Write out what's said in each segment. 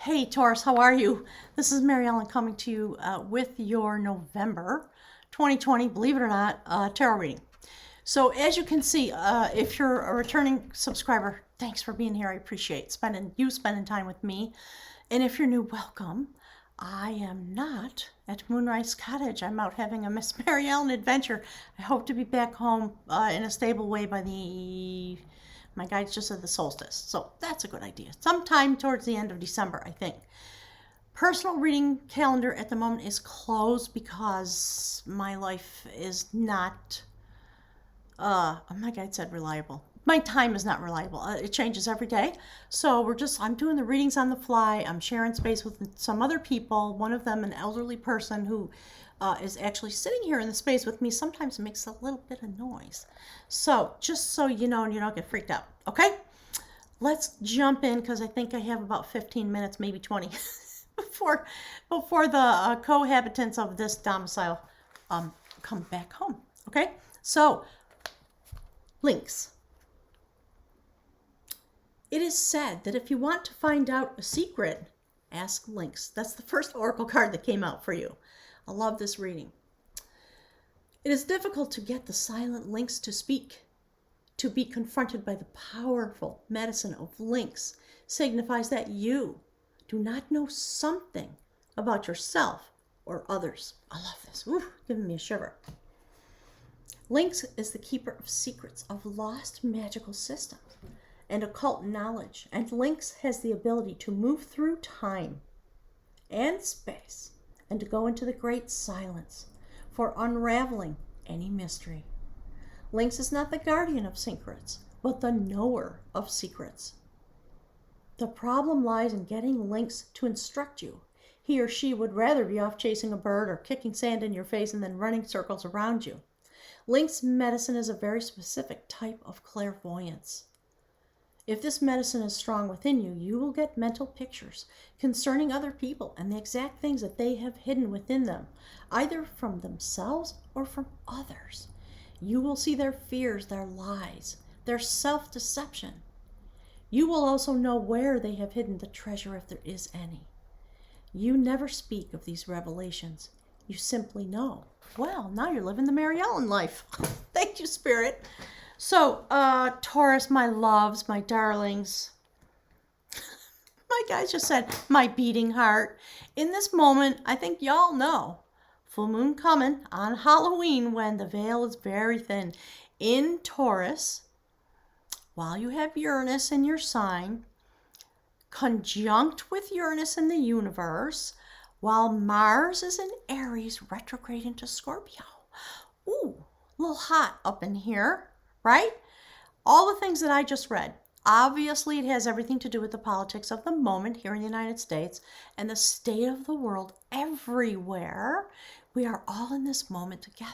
Hey Taurus, how are you? This is Mary Ellen coming to you with your November 2020, believe it or not, tarot reading. So as you can see, if you're a returning subscriber, thanks for being here. I appreciate spending time with me. And if you're new, welcome. I am not at Moonrise Cottage. I'm out having a Miss Mary Ellen adventure. I hope to be back home in a stable way by my guides just said the solstice. So that's a good idea. Sometime towards the end of December, I think. Personal reading calendar at the moment is closed because my life is not, my guide said reliable. My time is not reliable. It changes every day. So I'm doing the readings on the fly. I'm sharing space with some other people. One of them, an elderly person who is actually sitting here in the space with me, sometimes makes a little bit of noise. So just so you know and you don't get freaked out, okay? Let's jump in because I think I have about 15 minutes, maybe 20, before the cohabitants of this domicile come back home, okay? So, links. It is said that if you want to find out a secret, ask links. That's the first oracle card that came out for you. I love this reading. It is difficult to get the silent links to speak. To be confronted by the powerful medicine of links signifies that you do not know something about yourself or others. I love this. Ooh, giving me a shiver. Lynx is the keeper of secrets of lost magical systems and occult knowledge, and Lynx has the ability to move through time and space and to go into the great silence for unraveling any mystery. Lynx is not the guardian of secrets, but the knower of secrets. The problem lies in getting Lynx to instruct you. He or she would rather be off chasing a bird or kicking sand in your face and then running circles around you. Lynx medicine is a very specific type of clairvoyance. If this medicine is strong within you, you will get mental pictures concerning other people and the exact things that they have hidden within them, either from themselves or from others. You will see their fears, their lies, their self-deception. You will also know where they have hidden the treasure, if there is any. You never speak of these revelations. You simply know. Well, now you're living the Mary Ellen life. Thank you, Spirit. So, Taurus, my loves, my darlings, my guys just said, my beating heart. In this moment, I think y'all know, full moon coming on Halloween when the veil is very thin. In Taurus, while you have Uranus in your sign, conjunct with Uranus in the universe, while Mars is in Aries, retrograde into Scorpio. Ooh, a little hot up in here. Right? All the things that I just read. Obviously, it has everything to do with the politics of the moment here in the United States and the state of the world everywhere. We are all in this moment together.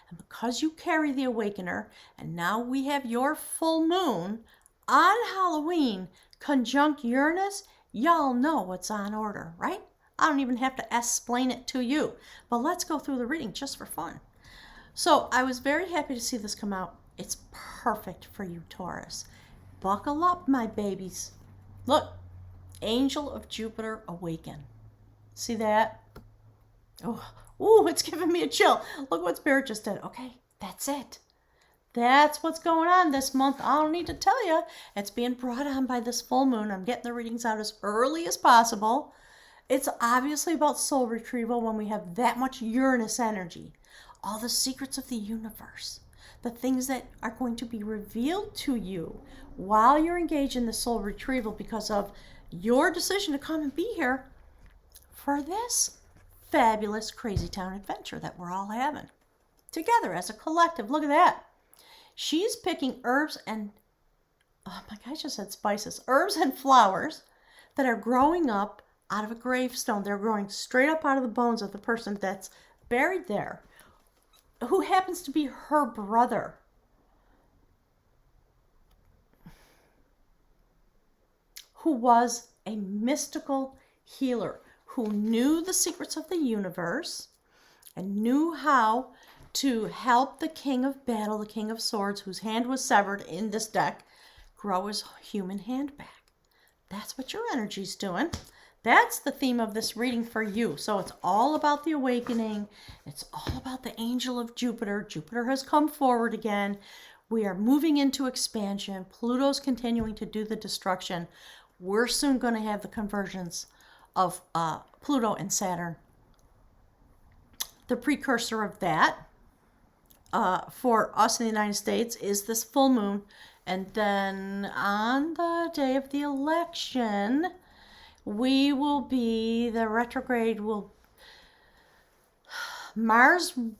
And because you carry the Awakener, and now we have your full moon on Halloween, conjunct Uranus, y'all know what's on order, right? I don't even have to explain it to you. But let's go through the reading just for fun. So I was very happy to see this come out. It's perfect for you, Taurus. Buckle up, my babies. Look, Angel of Jupiter awaken. See that? Oh, ooh, it's giving me a chill. Look what Spirit just did. Okay, that's it. That's what's going on this month. I don't need to tell you. It's being brought on by this full moon. I'm getting the readings out as early as possible. It's obviously about soul retrieval when we have that much Uranus energy. All the secrets of the universe. The things that are going to be revealed to you while you're engaged in the soul retrieval because of your decision to come and be here for this fabulous crazy town adventure that we're all having together as a collective. Look at that. She's picking herbs and, oh my gosh, I just said spices, herbs and flowers that are growing up out of a gravestone. They're growing straight up out of the bones of the person that's buried there, who happens to be her brother. Who was a mystical healer, who knew the secrets of the universe and knew how to help the King of Battle, the King of Swords, whose hand was severed in this deck, grow his human hand back. That's what your energy's doing. That's the theme of this reading for you. So it's all about the awakening. It's all about the angel of Jupiter. Jupiter has come forward again. We are moving into expansion. Pluto's continuing to do the destruction. We're soon going to have the conversions of Pluto and Saturn. The precursor of that for us in the United States is this full moon. And then on the day of the election, Mars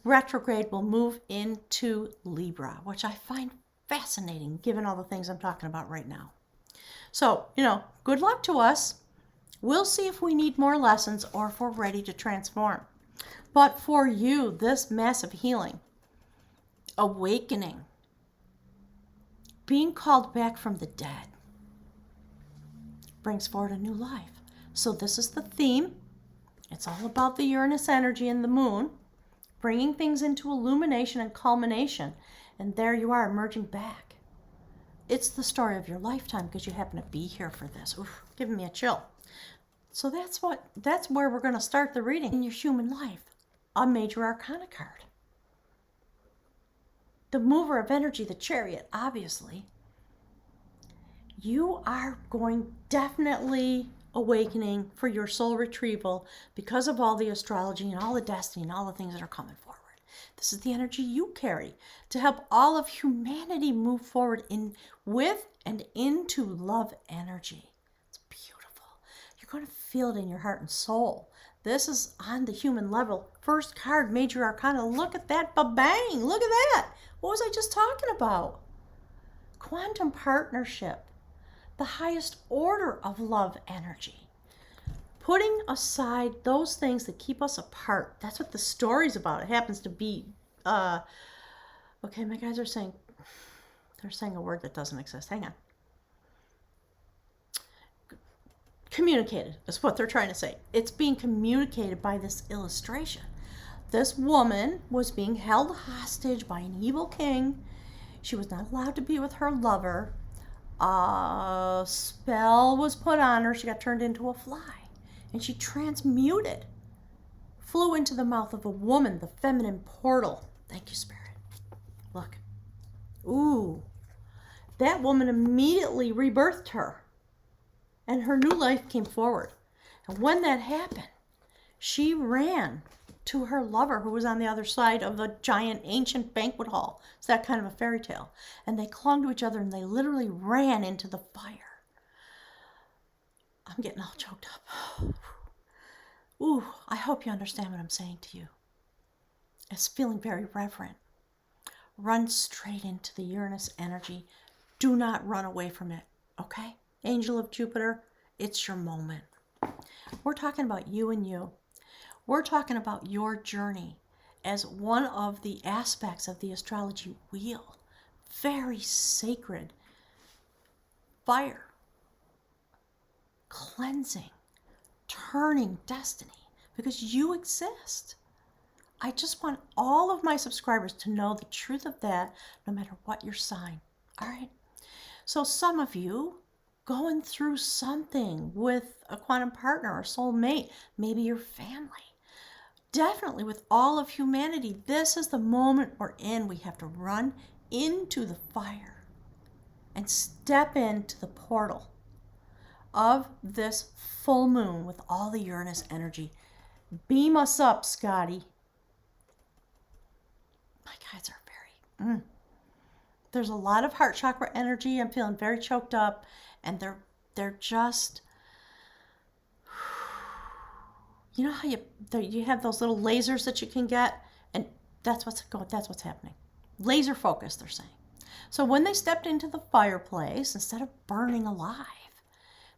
retrograde will move into Libra, which I find fascinating given all the things I'm talking about right now. So, good luck to us. We'll see if we need more lessons or if we're ready to transform. But for you, this massive healing, awakening, being called back from the dead, brings forward a new life. So this is the theme. It's all about the Uranus energy and the moon, bringing things into illumination and culmination. And there you are, emerging back. It's the story of your lifetime because you happen to be here for this. Oof, giving me a chill. So that's where we're going to start the reading in your human life. A major arcana card. The mover of energy, the chariot, obviously. You are going definitely awakening for your soul retrieval because of all the astrology and all the destiny and all the things that are coming forward. This is the energy you carry to help all of humanity move forward with and into love energy. It's beautiful. You're going to feel it in your heart and soul. This is on the human level. First card, major arcana. Look at that, ba-bang. Look at that. What was I just talking about? Quantum partnership. The highest order of love energy. Putting aside those things that keep us apart. That's what the story's about. It happens to be, okay, my guys are saying, they're saying a word that doesn't exist. Hang on. Communicated is what they're trying to say. It's being communicated by this illustration. This woman was being held hostage by an evil king. She was not allowed to be with her lover. A spell was put on her. She got turned into a fly. And she transmuted. Flew into the mouth of a woman, the feminine portal. Thank you, Spirit. Look. Ooh. That woman immediately rebirthed her. And her new life came forward. And when that happened, she ran to her lover who was on the other side of the giant ancient banquet hall. It's that kind of a fairy tale. And they clung to each other and they literally ran into the fire. I'm getting all choked up. Ooh, I hope you understand what I'm saying to you. It's feeling very reverent. Run straight into the Uranus energy. Do not run away from it, okay? Angel of Jupiter, it's your moment. We're talking about you and you. We're talking about your journey as one of the aspects of the astrology wheel. Very sacred. Fire. Cleansing. Turning destiny. Because you exist. I just want all of my subscribers to know the truth of that no matter what your sign. All right? So some of you going through something with a quantum partner or soulmate, maybe your family. Definitely with all of humanity, this is the moment we're in. We have to run into the fire and step into the portal of this full moon with all the Uranus energy. Beam us up, Scotty. My guides are very... There's a lot of heart chakra energy. I'm feeling very choked up. And they're just... You know how you have those little lasers that you can get? And that's what's happening. Laser focus, they're saying. So when they stepped into the fireplace, instead of burning alive,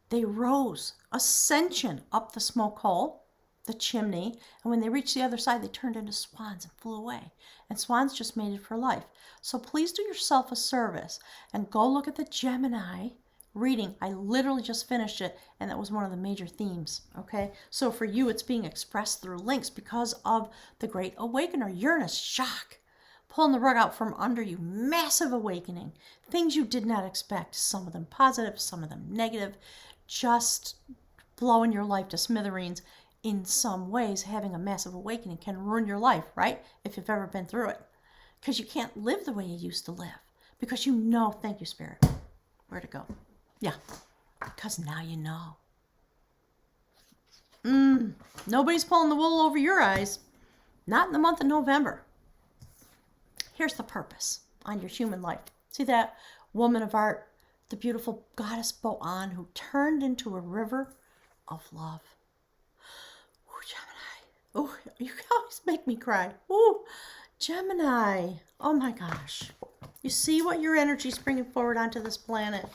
they rose, ascension up the smoke hole, the chimney, and when they reached the other side, they turned into swans and flew away. And swans just mated for life. So please do yourself a service and go look at the Gemini reading. I literally just finished it, and that was one of the major themes, okay? So for you, it's being expressed through links because of the Great Awakener, Uranus, shock, pulling the rug out from under you, massive awakening, things you did not expect, some of them positive, some of them negative, just blowing your life to smithereens in some ways. Having a massive awakening can ruin your life, right? If you've ever been through it. Because you can't live the way you used to live. Because you know, thank you, Spirit. Where'd it go? Yeah, because now you know. Nobody's pulling the wool over your eyes. Not in the month of November. Here's the purpose on your human life. See that woman of art, the beautiful goddess Boan, who turned into a river of love. Ooh, Gemini. Oh, you always make me cry. Ooh, Gemini. Oh my gosh. You see what your energy is bringing forward onto this planet.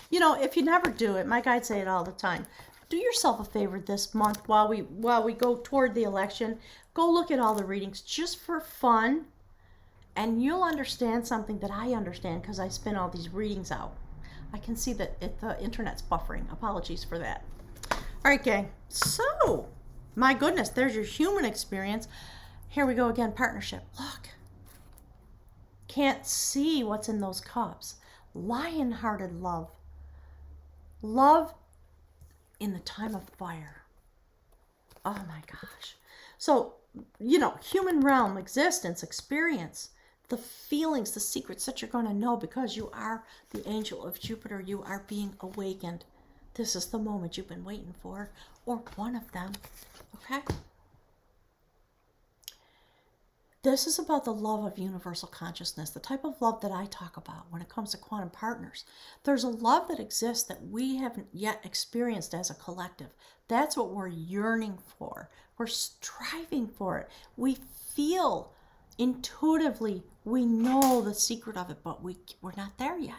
You know, if you never do it, my guides say it all the time. Do yourself a favor this month while we go toward the election. Go look at all the readings just for fun. And you'll understand something that I understand because I spin all these readings out. I can see that the internet's buffering. Apologies for that. All right, gang. So, my goodness, there's your human experience. Here we go again, partnership. Look. Can't see what's in those cups. Lion-hearted love. Love in the time of fire. Oh my gosh. So, you know, human realm, existence, experience, the feelings, the secrets that you're going to know because you are the angel of Jupiter. You are being awakened. This is the moment you've been waiting for, or one of them. Okay? This is about the love of universal consciousness, the type of love that I talk about when it comes to quantum partners. There's a love that exists that we haven't yet experienced as a collective. That's what we're yearning for. We're striving for it. We feel intuitively, we know the secret of it, but we're not there yet.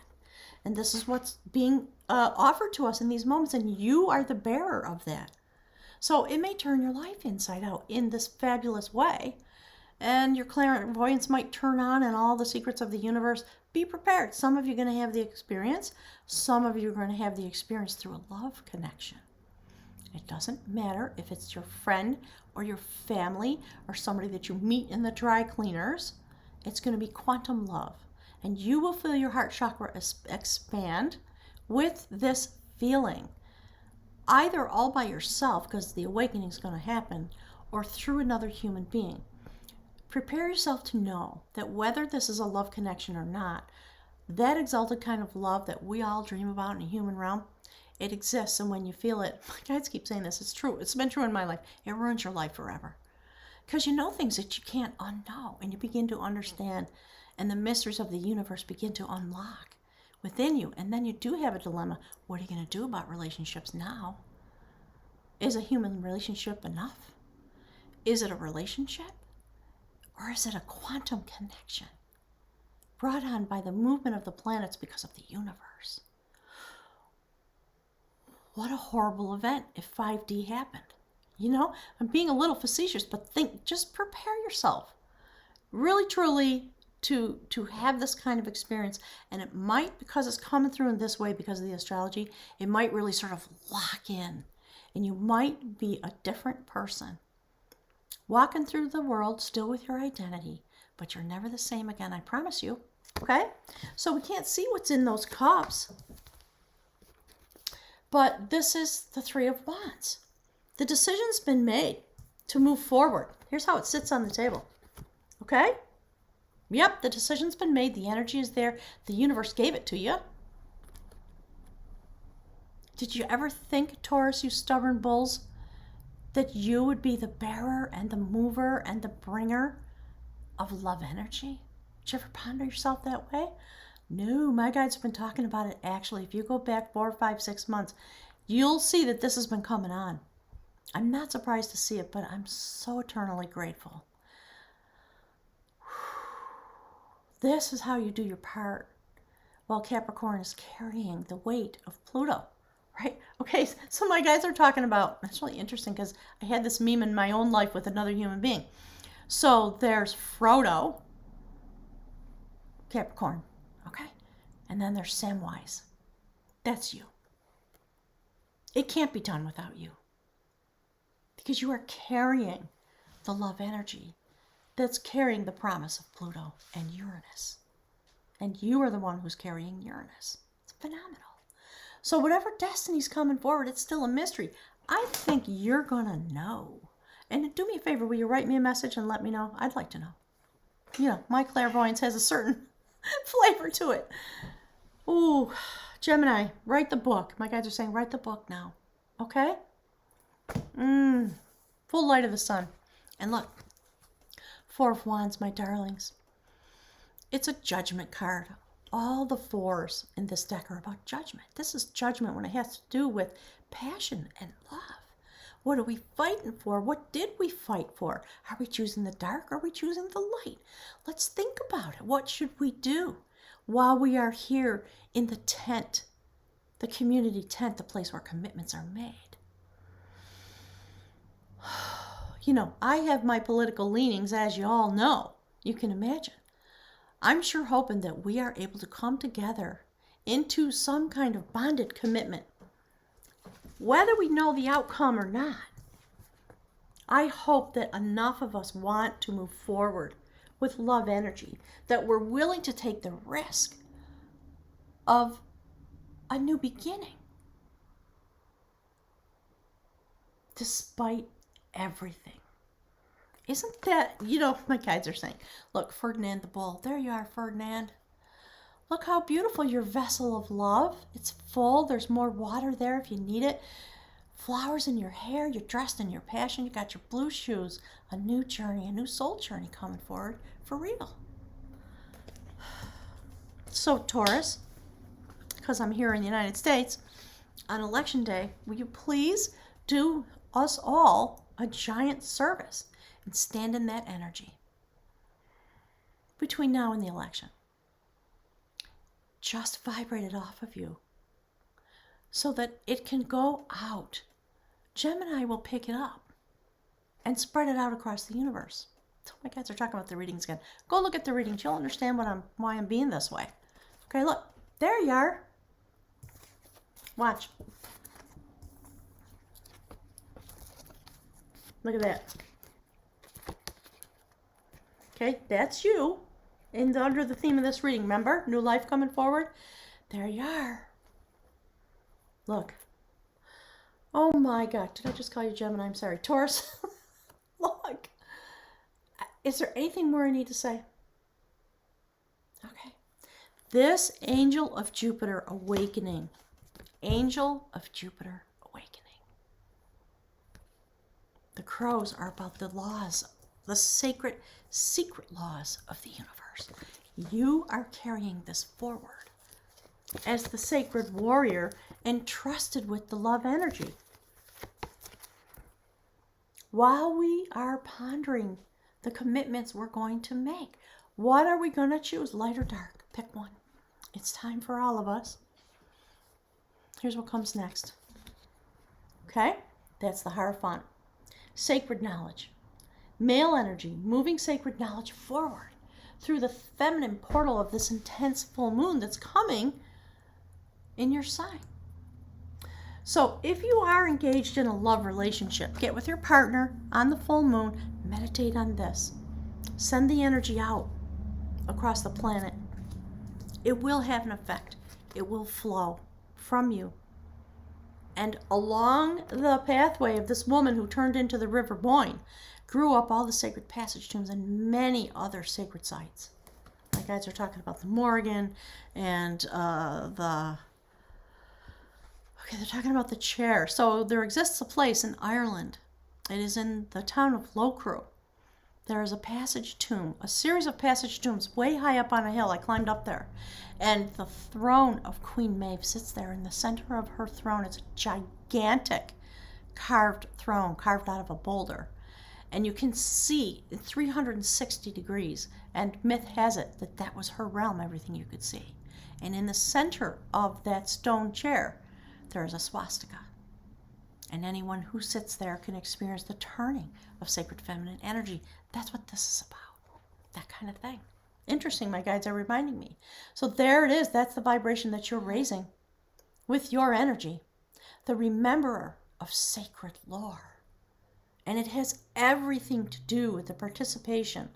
And this is what's being offered to us in these moments, and you are the bearer of that. So it may turn your life inside out in this fabulous way. And your clairvoyance might turn on and all the secrets of the universe. Be prepared. Some of you are going to have the experience. Some of you are going to have the experience through a love connection. It doesn't matter if it's your friend or your family or somebody that you meet in the dry cleaners. It's going to be quantum love. And you will feel your heart chakra expand with this feeling. Either all by yourself, because the awakening is going to happen, or through another human being. Prepare yourself to know that whether this is a love connection or not, that exalted kind of love that we all dream about in the human realm, it exists. And when you feel it, my guides keep saying this, it's true. It's been true in my life. It ruins your life forever. Because you know things that you can't unknow, and you begin to understand, and the mysteries of the universe begin to unlock within you. And then you do have a dilemma. What are you going to do about relationships now? Is a human relationship enough? Is it a relationship? Or is it a quantum connection brought on by the movement of the planets because of the universe? What a horrible event if 5D happened. You know, I'm being a little facetious, but just prepare yourself really, truly to have this kind of experience. And it might, because it's coming through in this way because of the astrology, it might really sort of lock in. And you might be a different person. Walking through the world still with your identity, but you're never the same again, I promise you. Okay? So we can't see what's in those cups. But this is the Three of Wands. The decision's been made to move forward. Here's how it sits on the table. Okay? Yep, the decision's been made. The energy is there. The universe gave it to you. Did you ever think, Taurus, you stubborn bulls, that you would be the bearer and the mover and the bringer of love energy? Did you ever ponder yourself that way? No, my guides have been talking about it. Actually, if you go back 4, 5, 6 months, you'll see that this has been coming on. I'm not surprised to see it, but I'm so eternally grateful. This is how you do your part while Capricorn is carrying the weight of Pluto. Right? Okay, so my guys are talking about, that's really interesting because I had this meme in my own life with another human being. So there's Frodo, Capricorn, okay? And then there's Samwise. That's you. It can't be done without you. Because you are carrying the love energy that's carrying the promise of Pluto and Uranus. And you are the one who's carrying Uranus. It's phenomenal. So whatever destiny's coming forward, it's still a mystery. I think you're going to know. And do me a favor, will you write me a message and let me know? I'd like to know. You know, my clairvoyance has a certain flavor to it. Ooh, Gemini, write the book. My guides are saying, write the book now. Okay? Full light of the sun. And look, Four of Wands, my darlings. It's a judgment card. All the fours in this deck are about judgment. This is judgment when it has to do with passion and love. What are we fighting for? What did we fight for? Are we choosing the dark? Or are we choosing the light? Let's think about it. What should we do while we are here in the tent, the community tent, the place where commitments are made? You know, I have my political leanings, as you all know. You can imagine. I'm sure hoping that we are able to come together into some kind of bonded commitment. Whether we know the outcome or not, I hope that enough of us want to move forward with love energy, that we're willing to take the risk of a new beginning, despite everything. Isn't that, you know, my guides are saying, look, Ferdinand the Bull, there you are, Ferdinand. Look how beautiful your vessel of love. It's full. There's more water there if you need it. Flowers in your hair. You're dressed in your passion. You got your blue shoes. A new journey, a new soul journey coming forward for real. So, Taurus, because I'm here in the United States, on Election Day, will you please do us all a giant service and stand in that energy between now and the election? Just vibrate it off of you so that it can go out. Gemini will pick it up and spread it out across the universe. So my guys are talking about the readings again. Go look at the readings. You'll understand why I'm being this way. Okay, look. There you are. Watch. Look at that. Okay, that's you. Under the theme of this reading, remember? New life coming forward. There you are. Look. Oh my God. Did I just call you Gemini? I'm sorry. Taurus. Look. Is there anything more I need to say? Okay. This angel of Jupiter awakening. Angel of Jupiter awakening. The crows are about the laws, the sacred, secret laws of the universe. You are carrying this forward as the sacred warrior entrusted with the love energy. While we are pondering the commitments we're going to make, what are we going to choose, light or dark? Pick one. It's time for all of us. Here's what comes next. Okay? That's the Hierophant. Sacred knowledge. Male energy, moving sacred knowledge forward through the feminine portal of this intense full moon that's coming in your sign. So if you are engaged in a love relationship, get with your partner on the full moon, meditate on this. Send the energy out across the planet. It will have an effect. It will flow from you. And along the pathway of this woman who turned into the River Boyne, grew up all the sacred passage tombs and many other sacred sites. My guides are talking about the Morrigan and they're talking about the chair. So there exists a place in Ireland. It is in the town of Loughcrew. There is a passage tomb, a series of passage tombs way high up on a hill. I climbed up there. And the throne of Queen Maeve sits there. In the center of her throne is a gigantic carved throne, carved out of a boulder. And you can see in 360 degrees, and myth has it that that was her realm, everything you could see. And in the center of that stone chair, there is a swastika. And anyone who sits there can experience the turning of sacred feminine energy. That's what this is about, that kind of thing. Interesting, my guides are reminding me. So there it is. That's the vibration that you're raising with your energy. The rememberer of sacred lore. And it has everything to do with the participation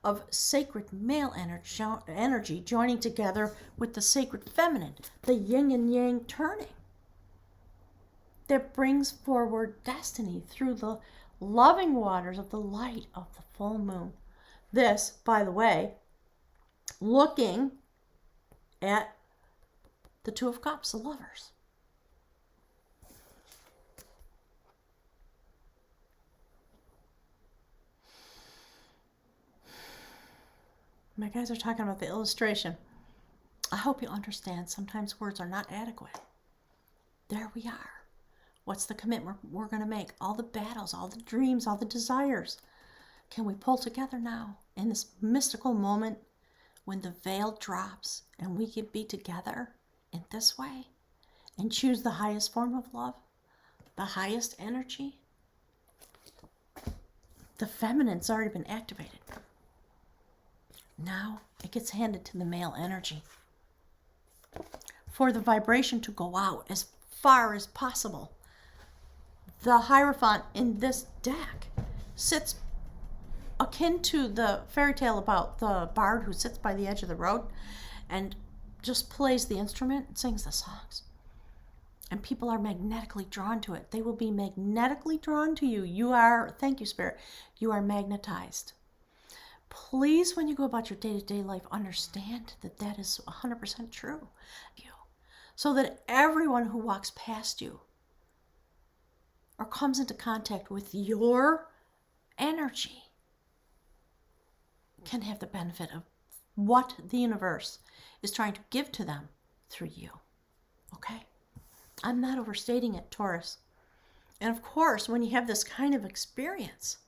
of sacred male energy joining together with the sacred feminine, the yin and yang turning. that brings forward destiny through the loving waters of the light of the full moon. This, by the way, looking at the Two of Cups, the lovers. My guys are talking about the illustration. I hope you understand sometimes words are not adequate. There we are. What's the commitment we're going to make? All the battles, all the dreams, all the desires. Can we pull together now in this mystical moment when the veil drops and we can be together in this way and choose the highest form of love, the highest energy? The feminine's already been activated. Now it gets handed to the male energy for the vibration to go out as far as possible. The Hierophant in this deck sits akin to the fairy tale about the bard who sits by the edge of the road and just plays the instrument and sings the songs. And people are magnetically drawn to it. They will be magnetically drawn to you. You are, thank you, Spirit, you are magnetized. Please, when you go about your day-to-day life, understand that that is 100% true. So that everyone who walks past you or comes into contact with your energy can have the benefit of what the universe is trying to give to them through you. Okay? I'm not overstating it, Taurus. And of course, when you have this kind of experience,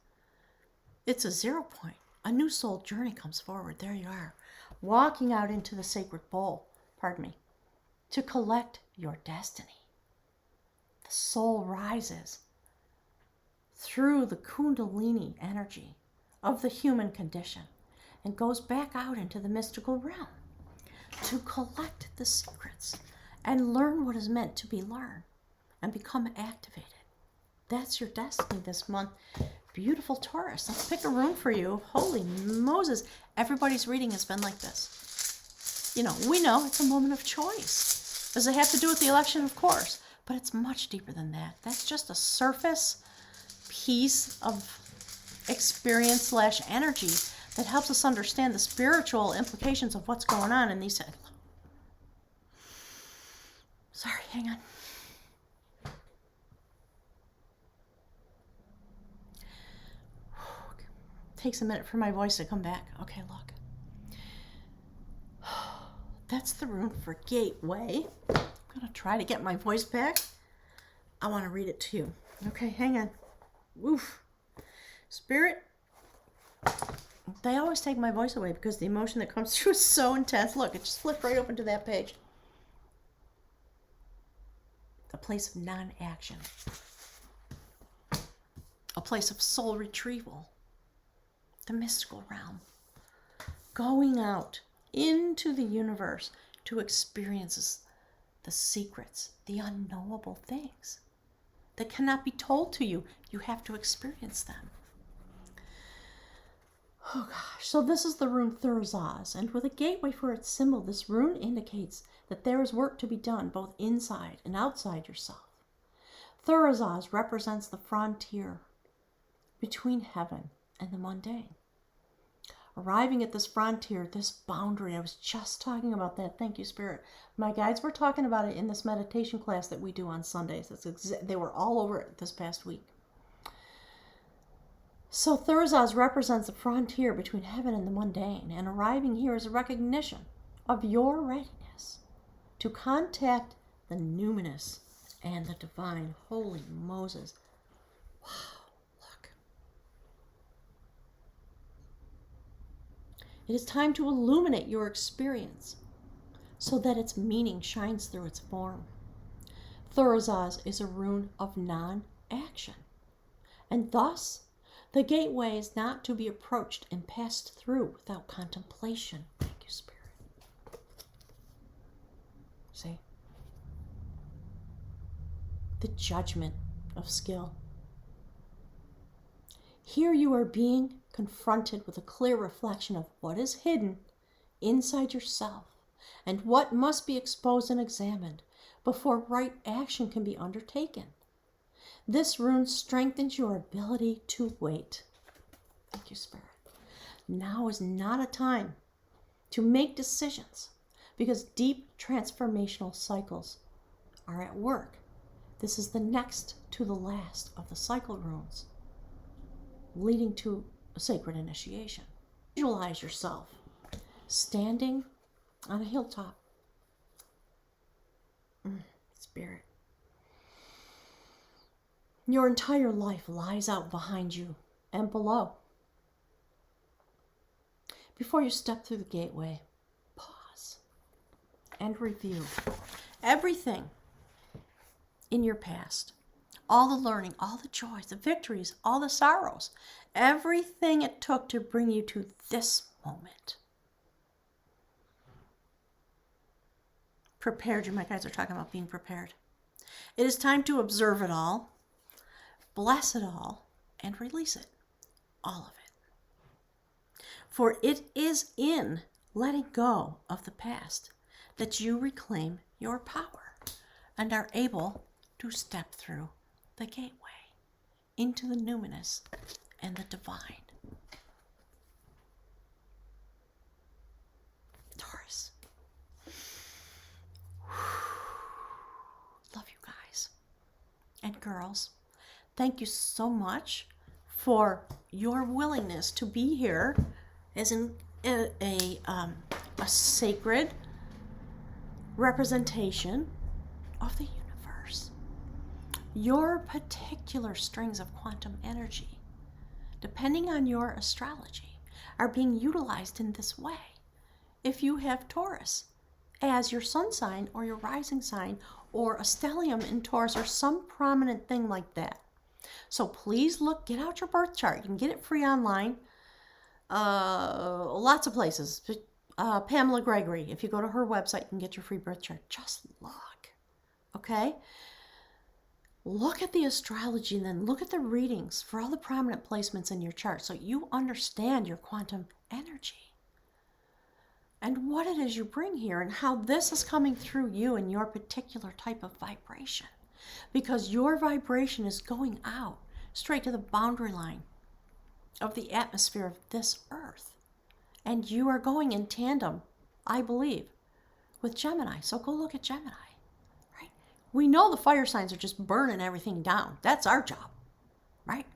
it's a 0 point. A new soul journey comes forward. There you are, walking out into the sacred bowl, to collect your destiny. The soul rises through the Kundalini energy of the human condition and goes back out into the mystical realm to collect the secrets and learn what is meant to be learned and become activated. That's your destiny this month. Beautiful Taurus. Let's pick a rune for you. Holy Moses. Everybody's reading has been like this. You know, we know it's a moment of choice. Does it have to do with the election? Of course. But it's much deeper than that. That's just a surface piece of experience / energy that helps us understand the spiritual implications of what's going on in these. Sorry, hang on. Takes a minute for my voice to come back. Okay, look. That's the rune for gateway. I'm going to try to get my voice back. I want to read it to you. Okay, hang on. Oof. Spirit, they always take my voice away because the emotion that comes through is so intense. Look, it just flipped right open to that page. A place of non-action. A place of soul retrieval. The mystical realm. Going out into the universe to experience the secrets, the unknowable things that cannot be told to you. You have to experience them. Oh gosh, so this is the rune Thurzaz, and with a gateway for its symbol, this rune indicates that there is work to be done both inside and outside yourself. Thurzaz represents the frontier between heaven and the mundane. Arriving at this frontier, this boundary, I was just talking about that. Thank you, Spirit. My guides were talking about it in this meditation class that we do on Sundays. They were all over it this past week. So Thurzaz represents the frontier between heaven and the mundane, and arriving here is a recognition of your readiness to contact the numinous and the divine. Holy Moses. Wow. It is time to illuminate your experience so that its meaning shines through its form. Thurzaz is a rune of non-action, and thus the gateway is not to be approached and passed through without contemplation. Thank you, Spirit. See? The judgment of skill. Here you are being confronted with a clear reflection of what is hidden inside yourself and what must be exposed and examined before right action can be undertaken. This rune strengthens your ability to wait. Thank you, Spirit. Now is not a time to make decisions because deep transformational cycles are at work. This is the next to the last of the cycle runes, leading to a sacred initiation. Visualize yourself standing on a hilltop. Spirit. Your entire life lies out behind you and below. Before you step through the gateway, pause and review everything in your past. All the learning, all the joys, the victories, all the sorrows, everything it took to bring you to this moment. Prepared, my guys are talking about being prepared. It is time to observe it all, bless it all, and release it, all of it. For it is in letting go of the past that you reclaim your power and are able to step through the gateway into the numinous and the divine. Taurus. Love you guys and girls. Thank you so much for your willingness to be here as a sacred representation of the universe. Your particular strings of quantum energy, depending on your astrology, are being utilized in this way. If you have Taurus as your sun sign or your rising sign or a stellium in Taurus or some prominent thing like that. So please look, get out your birth chart. You can get it free online. Lots of places. Pamela Gregory, if you go to her website, you can get your free birth chart. Just look, okay? Look at the astrology and then look at the readings for all the prominent placements in your chart so you understand your quantum energy and what it is you bring here and how this is coming through you and your particular type of vibration. Because your vibration is going out straight to the boundary line of the atmosphere of this earth. And you are going in tandem, I believe, with Gemini. So go look at Gemini, right? We know the fire signs are just burning everything down. That's our job, right?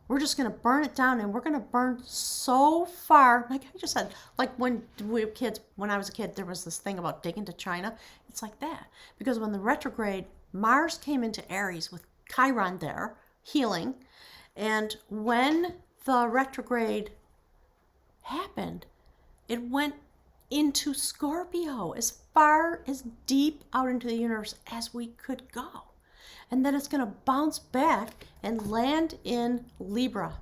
We're just going to burn it down, and we're going to burn so far. Like I just said, like when we were kids, when I was a kid, there was this thing about digging to China. It's like that. Because when the retrograde Mars came into Aries with Chiron there, healing, and when the retrograde happened, it went into Scorpio as far as deep out into the universe as we could go. And then it's going to bounce back and land in Libra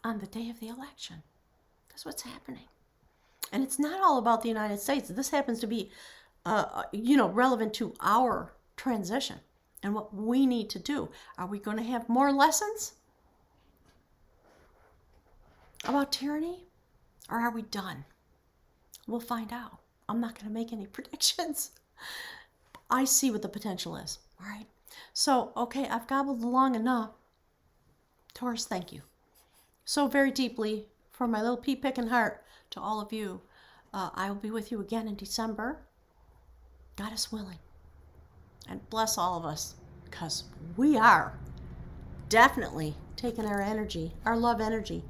on the day of the election. That's what's happening. And it's not all about the United States. This happens to be relevant to our transition and what we need to do. Are we going to have more lessons about tyranny, or are we done? We'll find out. I'm not going to make any predictions. I see what the potential is. All right. So, okay, I've gobbled long enough. Taurus, thank you so very deeply for my little pea-picking heart to all of you. I will be with you again in December. God is willing. And bless all of us, because we are definitely taking our energy, our love energy,